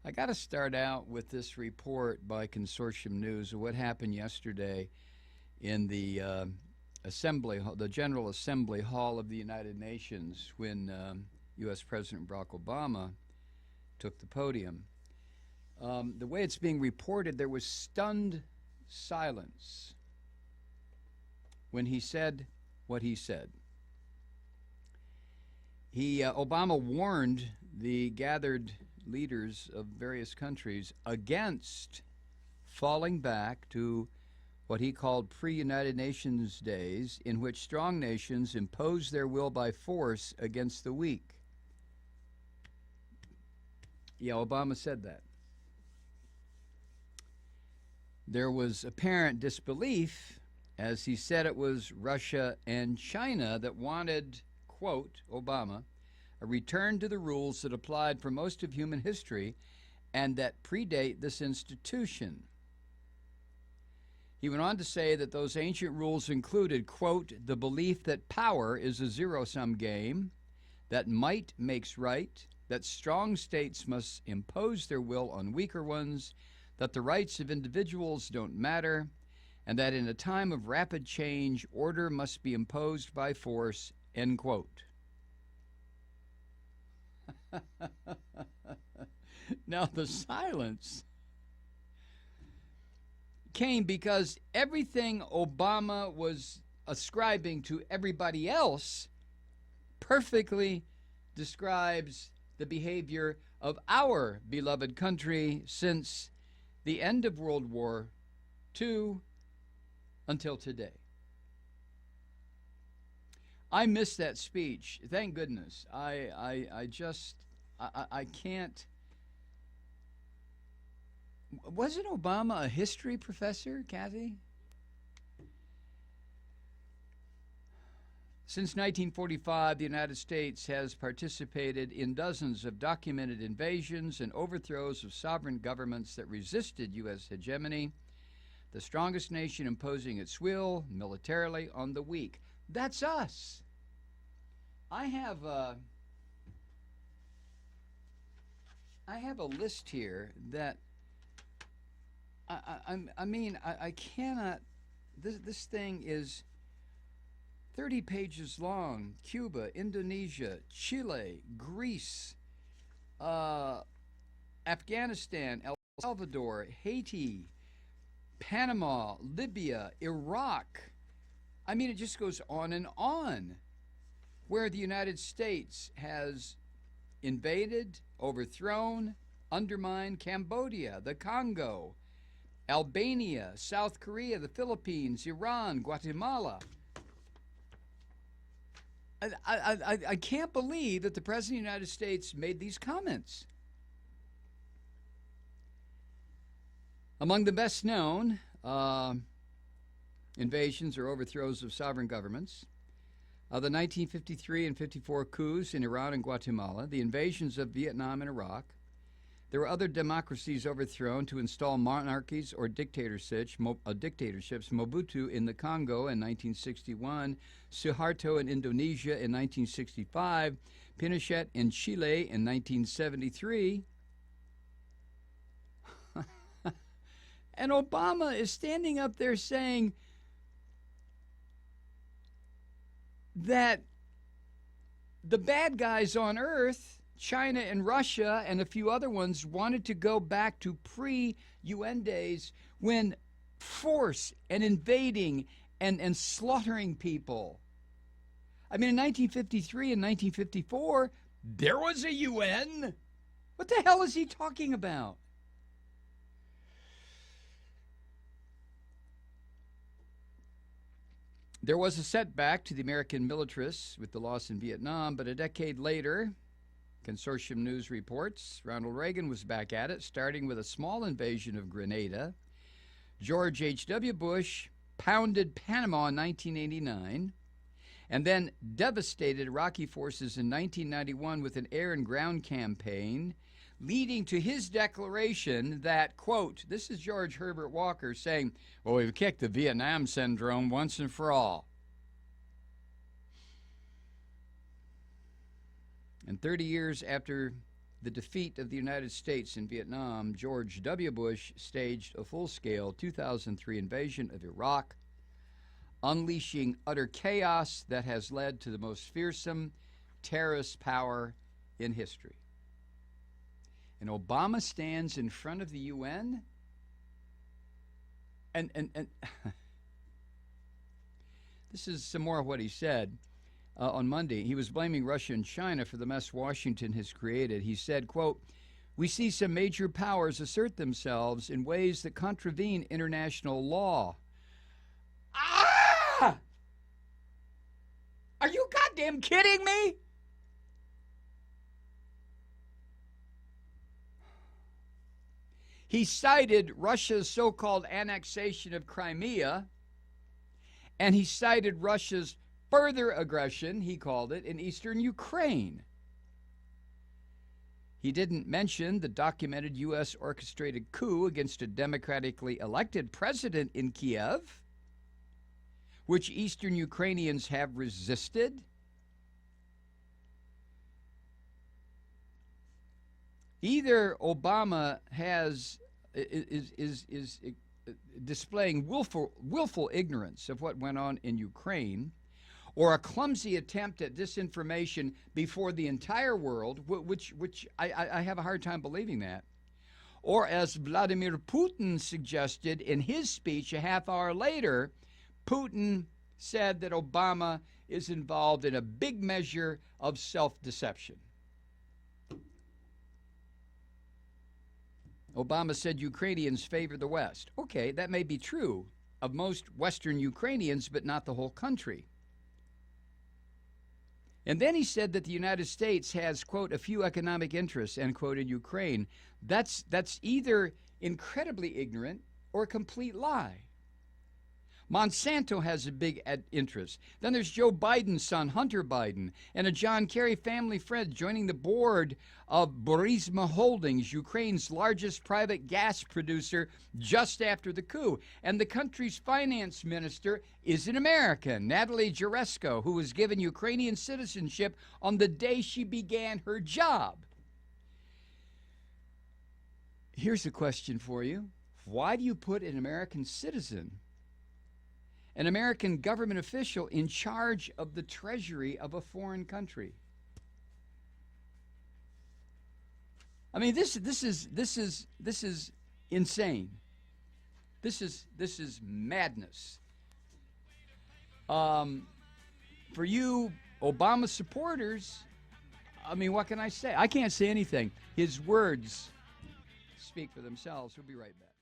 I got to start out with this report by Consortium News of what happened yesterday in the the General Assembly Hall of the United Nations when U.S. President Barack Obama took the podium. The way it's being reported, there was stunned silence when he said what he said. Obama warned the gathered leaders of various countries against falling back to what he called pre-United Nations days, in which strong nations impose their will by force against the weak. Yeah, Obama said that. There was apparent disbelief, as he said it was Russia and China that wanted, quote, Obama, a return to the rules that applied for most of human history and that predate this institution. He went on to say that those ancient rules included, quote, the belief that power is a zero-sum game, that might makes right, that strong states must impose their will on weaker ones, that the rights of individuals don't matter, and that in a time of rapid change, order must be imposed by force, end quote. Now, the silence came because everything Obama was ascribing to everybody else perfectly describes the behavior of our beloved country since the end of World War II until today. I missed that speech. Thank goodness. I can't. Wasn't Obama a history professor, Kathy? Since 1945, the United States has participated in dozens of documented invasions and overthrows of sovereign governments that resisted U.S. hegemony, the strongest nation imposing its will militarily on the weak. That's us. I have a list here that I cannot. This thing is 30 pages long. Cuba, Indonesia, Chile, Greece, Afghanistan, El Salvador, Haiti, Panama, Libya, Iraq. I mean, it just goes on and on, where the United States has invaded, overthrown, undermined Cambodia, the Congo, Albania, South Korea, the Philippines, Iran, Guatemala. I can't believe that the President of the United States made these comments. Among the best known invasions or overthrows of sovereign governments, the 1953 and 54 coups in Iran and Guatemala, the invasions of Vietnam and Iraq. There were other democracies overthrown to install monarchies or dictatorships. Mobutu in the Congo in 1961, Suharto in Indonesia in 1965, Pinochet in Chile in 1973. And Obama is standing up there saying that the bad guys on earth, China and Russia and a few other ones, wanted to go back to pre-UN days when force and invading and slaughtering people. I mean, in 1953 and 1954, there was a UN. What the hell is he talking about? There was a setback to the American militarists with the loss in Vietnam, but a decade later, Consortium News reports, Ronald Reagan was back at it, starting with a small invasion of Grenada. George H.W. Bush pounded Panama in 1989, and then devastated Iraqi forces in 1991 with an air and ground campaign, leading to his declaration that, quote, this is George Herbert Walker saying, well, we've kicked the Vietnam syndrome once and for all. And 30 years after the defeat of the United States in Vietnam, George W. Bush staged a full-scale 2003 invasion of Iraq, unleashing utter chaos that has led to the most fearsome terrorist power in history. And Obama stands in front of the UN and this is some more of what he said on Monday. He was blaming Russia and China for the mess Washington has created. He said, quote, "We see some major powers assert themselves in ways that contravene international law." Ah! Are you goddamn kidding me? He cited Russia's so-called annexation of Crimea, and he cited Russia's further aggression, he called it, in eastern Ukraine. He didn't mention the documented U.S. orchestrated coup against a democratically elected president in Kiev, which Eastern Ukrainians have resisted. Either Obama is displaying willful ignorance of what went on in Ukraine, or a clumsy attempt at disinformation before the entire world, which I have a hard time believing that. Or as Vladimir Putin suggested in his speech a half hour later, Putin said that Obama is involved in a big measure of self-deception. Obama said Ukrainians favor the West. Okay, that may be true of most Western Ukrainians, but not the whole country. And then he said that the United States has, quote, a few economic interests, end quote, in Ukraine. That's either incredibly ignorant or a complete lie. Monsanto has a big interest. Then there's Joe Biden's son, Hunter Biden, and a John Kerry family friend joining the board of Burisma Holdings, Ukraine's largest private gas producer, just after the coup. And the country's finance minister is an American, Natalie Jaresko, who was given Ukrainian citizenship on the day she began her job. Here's a question for you. Why do you put an American citizen, an American government official, in charge of the treasury of a foreign country? I mean, this is insane. This is madness. For you Obama supporters, I mean, what can I say? I can't say anything. His words speak for themselves. We'll be right back.